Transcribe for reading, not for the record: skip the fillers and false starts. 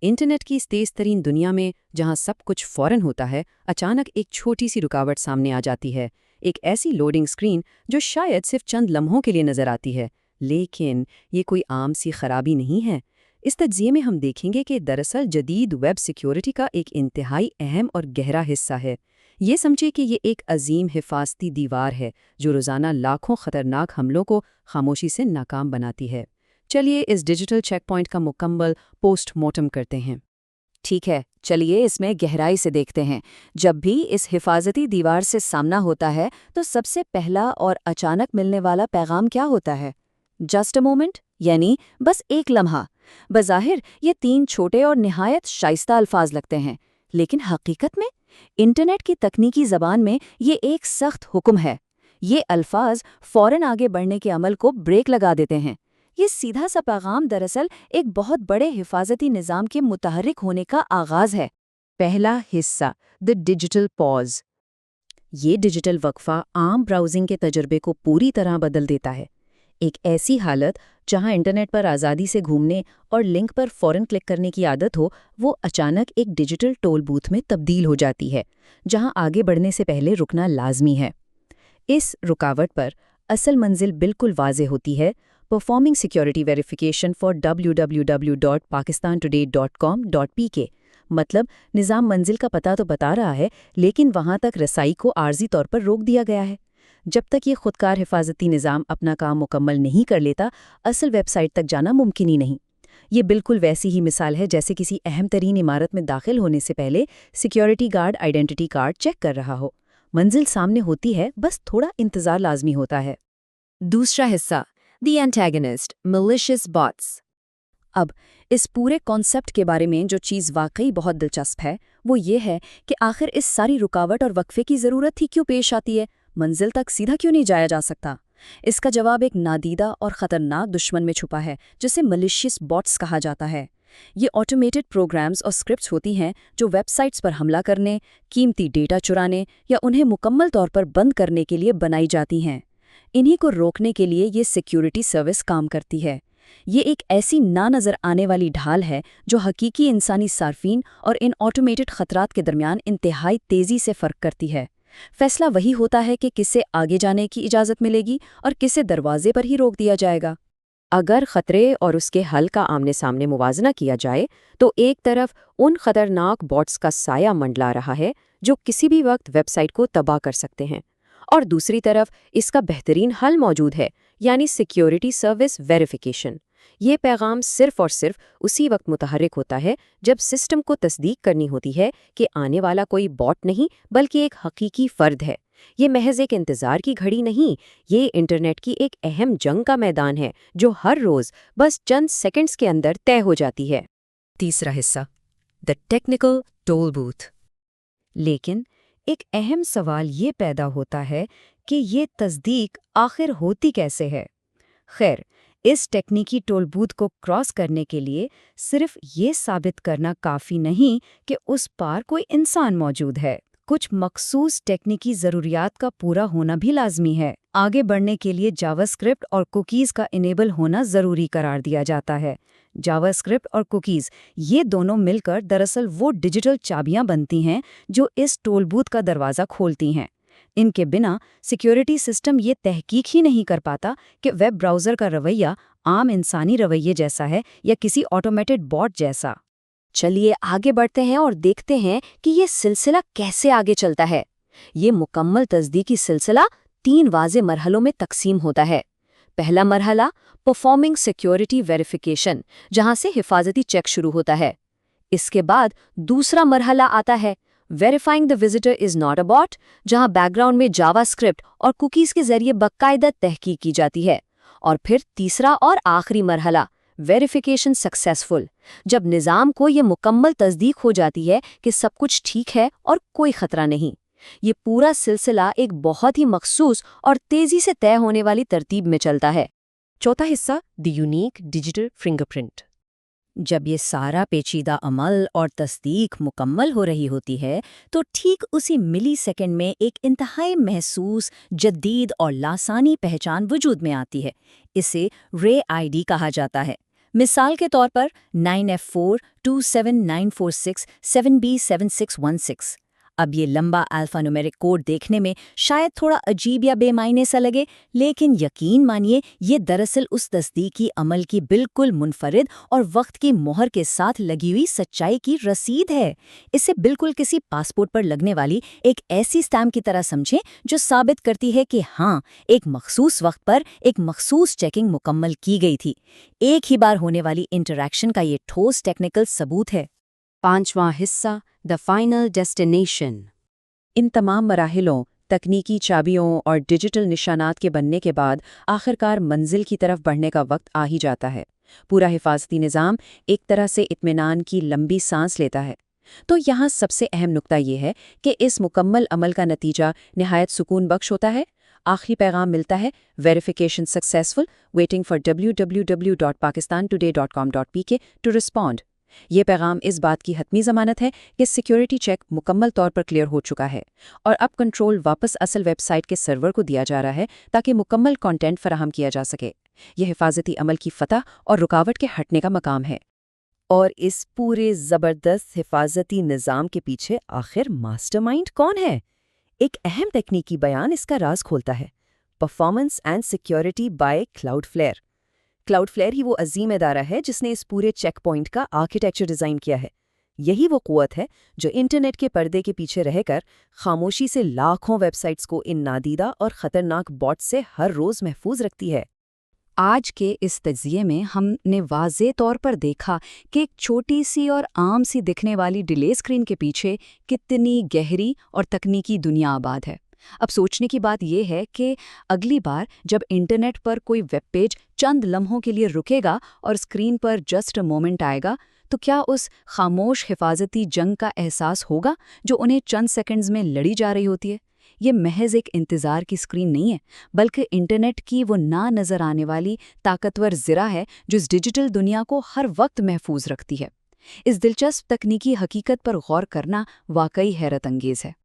Internet की इस तेज तरीन दुनिया में जहां सब कुछ फौरन होता है, अचानक एक छोटी सी रुकावट सामने आ जाती है। एक ऐसी लोडिंग स्क्रीन जो शायद सिर्फ चंद लम्हों के लिए नजर आती है, लेकिन ये कोई आम सी खराबी नहीं है। इस तज्जिए में हम देखेंगे कि दरअसल जदीद वेब सिक्योरिटी का एक इंतहाई अहम और गहरा हिस्सा है। ये समझे कि ये एक अजीम हिफाजती दीवार है जो रोज़ाना लाखों खतरनाक हमलों को खामोशी से नाकाम बनाती है। चलिए इस डिजिटल चेक पॉइंट का मुकम्मल पोस्टमार्टम करते हैं। ठीक है, चलिए इसमें गहराई से देखते हैं। जब भी इस हिफाजती दीवार से सामना होता है तो सबसे पहला और अचानक मिलने वाला पैगाम क्या होता है? जस्ट अ मोमेंट, यानी बस एक लम्हा। बज़ाहिर ये 3 छोटे और निहायत शाइस्ता अल्फाज लगते हैं, लेकिन हकीकत में इंटरनेट की तकनीकी ज़बान में ये एक सख्त हुक्म है। ये अल्फाज फौरन आगे बढ़ने के अमल को ब्रेक लगा देते हैं। ये सीधा सा पैगाम दरअसल एक बहुत बड़े हिफाजती निज़ाम के मुतहर्रिक होने का आगाज़ है। पहला हिस्सा, द डिजिटल पॉज। ये डिजिटल वक्फा आम ब्राउजिंग के तजुर्बे को पूरी तरह बदल देता है। एक ऐसी हालत जहां इंटरनेट पर आज़ादी से घूमने और लिंक पर फौरन क्लिक करने की आदत हो, वो अचानक एक डिजिटल टोल बूथ में तब्दील हो जाती है, जहां आगे बढ़ने से पहले रुकना लाजमी है। इस रुकावट पर असल मंजिल बिल्कुल वाज़ेह होती है, performing security verification for www.pakistantoday.com.pk। मतलब निज़ाम मंजिल का पता तो बता रहा है, लेकिन वहां तक रसाई को आर्जी तौर पर रोक दिया गया है। जब तक ये खुदकार हिफाजती निज़ाम अपना काम मुकम्मल नहीं कर लेता, असल वेबसाइट तक जाना मुमकिन ही नहीं। ये बिल्कुल वैसी ही मिसाल है जैसे किसी अहम तरीन इमारत में दाखिल होने से पहले security guard identity card check कर रहा हो। मंजिल सामने होती है, बस थोड़ा इंतज़ार लाजमी होता है। दूसरा हिस्सा, द एंटेगनिस्ट, मैलिशियस बॉट्स। अब इस पूरे कॉन्सेप्ट के बारे में जो चीज़ वाकई बहुत दिलचस्प है, वो ये है कि आखिर इस सारी रुकावट और वक्फे की ज़रूरत ही क्यों पेश आती है? मंजिल तक सीधा क्यों नहीं जाया जा सकता? इसका जवाब एक नादीदा और ख़तरनाक दुश्मन में छुपा है, जिसे मैलिशियस बॉट्स कहा जाता है। ये ऑटोमेटेड प्रोग्राम्स और स्क्रिप्ट्स होती हैं जो वेबसाइट्स पर हमला करने, कीमती डेटा चुराने या उन्हें मुकम्मल तौर पर बंद करने के लिए बनाई जाती हैं। इन्हीं को रोकने के लिए ये सिक्योरिटी सर्विस काम करती है। ये एक ऐसी ना नज़र आने वाली ढाल है जो हकीकी इंसानी सार्फिन और इन ऑटोमेटेड खतरात के दरमियान इंतहाई तेज़ी से फ़र्क करती है। फैसला वही होता है कि किसे आगे जाने की इजाज़त मिलेगी और किसे दरवाजे पर ही रोक दिया जाएगा। अगर खतरे और उसके हल का आमने सामने मुवाजना किया जाए, तो एक तरफ उन खतरनाक बॉट्स का साया मंडला रहा है जो किसी भी वक्त वेबसाइट को तबाह कर सकते हैं, और दूसरी तरफ इसका बेहतरीन हल मौजूद है, यानी सिक्योरिटी सर्विस वेरिफिकेशन। ये पैगाम सिर्फ और सिर्फ उसी वक्त मुतहर्रिक होता है जब सिस्टम को तस्दीक करनी होती है कि आने वाला कोई बॉट नहीं बल्कि एक हकीकी फ़र्द है। ये महज एक इंतज़ार की घड़ी नहीं, ये इंटरनेट की एक अहम जंग का मैदान है जो हर रोज़ बस चंद सेकंड्स के अंदर तय हो जाती है। तीसरा हिस्सा, द टेक्निकल टोल बूथ। लेकिन एक अहम सवाल ये पैदा होता है कि ये तस्दीक आखिर होती कैसे है? खैर, इस टेक्निकी टोल बूथ को क्रॉस करने के लिए सिर्फ ये साबित करना काफ़ी नहीं कि उस पार कोई इंसान मौजूद है। कुछ मखसूस टेक्निकी ज़रूरियात का पूरा होना भी लाजमी है। आगे बढ़ने के लिए जावास्क्रिप्ट और कुकीज़ का इनेबल होना ज़रूरी करार दिया जाता है। जावास्क्रिप्ट और कुकीज़, ये दोनों मिलकर दरअसल वो डिजिटल चाबियां बनती हैं जो इस टोल बूथ का दरवाज़ा खोलती हैं। इनके बिना सिक्योरिटी सिस्टम ये तहकीक ही नहीं कर पाता कि वेब ब्राउज़र का रवैया आम इंसानी रवैये जैसा है या किसी ऑटोमेटेड बॉट जैसा। चलिए आगे बढ़ते हैं और देखते हैं कि ये सिलसिला कैसे आगे चलता है। ये मुकम्मल तस्दीकी सिलसिला 3 वाज़े मरहलों में तकसीम होता है। पहला मरहला, परफॉर्मिंग सिक्योरिटी वेरिफिकेशन, जहां से हिफाजती चेक शुरू होता है। इसके बाद दूसरा मरहला आता है, verifying the visitor is not a bot, जहां बैकग्राउंड में जावास्क्रिप्ट और कुकीज़ के जरिए बाकायदा तहकीक की जाती है। और फिर तीसरा और आखिरी मरहला, वेरिफिकेशन सक्सेसफुल, जब निज़ाम को ये मुकम्मल तस्दीक हो जाती है कि सब कुछ ठीक है और कोई खतरा नहीं। ये पूरा सिलसिला एक बहुत ही मखसूस और तेज़ी से तय होने वाली तरतीब में चलता है। चौथा हिस्सा, द यूनिक डिजिटल फिंगरप्रिंट। जब ये सारा पेचीदा अमल और तस्दीक मुकम्मल हो रही होती है, तो ठीक उसी मिली सेकेंड में एक इंतहाई महसूस, जदीद और लासानी पहचान वजूद में आती है। इसे रे आईडी कहा जाता है। مثال کے طور پر 9F4 27946 7B7616۔ اب یہ لمبا الفانومیرک کوڈ دیکھنے میں شاید تھوڑا عجیب یا بے معنی سا لگے، لیکن یقین مانیے یہ دراصل اس تصدیقی عمل کی بالکل منفرد اور وقت کی مہر کے ساتھ لگی ہوئی سچائی کی رسید ہے۔ اسے بالکل کسی پاسپورٹ پر لگنے والی ایک ایسی اسٹیمپ کی طرح سمجھیں جو ثابت کرتی ہے کہ ہاں، ایک مخصوص وقت پر ایک مخصوص چیکنگ مکمل کی گئی تھی۔ ایک ہی بار ہونے والی انٹریکشن کا یہ ٹھوس ٹیکنیکل ثبوت ہے۔ 5واں حصہ، دا فائنل ڈیسٹینیشن۔ ان تمام مراحلوں، تکنیکی چابیوں اور ڈیجیٹل نشانات کے بننے کے بعد آخرکار منزل کی طرف بڑھنے کا وقت آ ہی جاتا ہے۔ پورا حفاظتی نظام ایک طرح سے اطمینان کی لمبی سانس لیتا ہے۔ تو یہاں سب سے اہم نکتہ یہ ہے کہ اس مکمل عمل کا نتیجہ نہایت سکون بخش ہوتا ہے۔ آخری پیغام ملتا ہے، verification successful, waiting for www.pakistantoday.com.pk to respond. یہ پیغام اس بات کی حتمی ضمانت ہے کہ سیکیورٹی چیک مکمل طور پر کلیئر ہو چکا ہے اور اب کنٹرول واپس اصل ویب سائٹ کے سرور کو دیا جا رہا ہے تاکہ مکمل کانٹینٹ فراہم کیا جا سکے۔ یہ حفاظتی عمل کی فتح اور رکاوٹ کے ہٹنے کا مقام ہے۔ اور اس پورے زبردست حفاظتی نظام کے پیچھے آخر ماسٹر مائنڈ کون ہے؟ ایک اہم تکنیکی بیان اس کا راز کھولتا ہے: performance and security by Cloudflare. Cloudflare ہی وہ عظیم ادارہ ہے جس نے اس پورے چیک پوائنٹ کا آرکیٹیکچر ڈیزائن کیا ہے۔ یہی وہ قوت ہے جو انٹرنیٹ کے پردے کے پیچھے رہ کر خاموشی سے لاکھوں ویب سائٹس کو ان نادیدہ اور خطرناک باٹس سے ہر روز محفوظ رکھتی ہے۔ آج کے اس تجزیے میں ہم نے واضح طور پر دیکھا کہ ایک چھوٹی سی اور عام سی دکھنے والی ڈیلے اسکرین کے پیچھے کتنی گہری اور تکنیکی دنیا آباد ہے۔ اب سوچنے کی بات یہ ہے کہ اگلی بار جب انٹرنیٹ پر کوئی ویب پیج چند لمحوں کے لیے رکے گا اور اسکرین پر جسٹ مومنٹ آئے گا، تو کیا اس خاموش حفاظتی جنگ کا احساس ہوگا جو انہیں چند سیکنڈز میں لڑی جا رہی ہوتی ہے؟ یہ محض ایک انتظار کی اسکرین نہیں ہے، بلکہ انٹرنیٹ کی وہ نہ نظر آنے والی طاقتور ذرا ہے جو اس ڈیجیٹل دنیا کو ہر وقت محفوظ رکھتی ہے۔ اس دلچسپ تکنیکی حقیقت پر غور کرنا واقعی حیرت انگیز ہے۔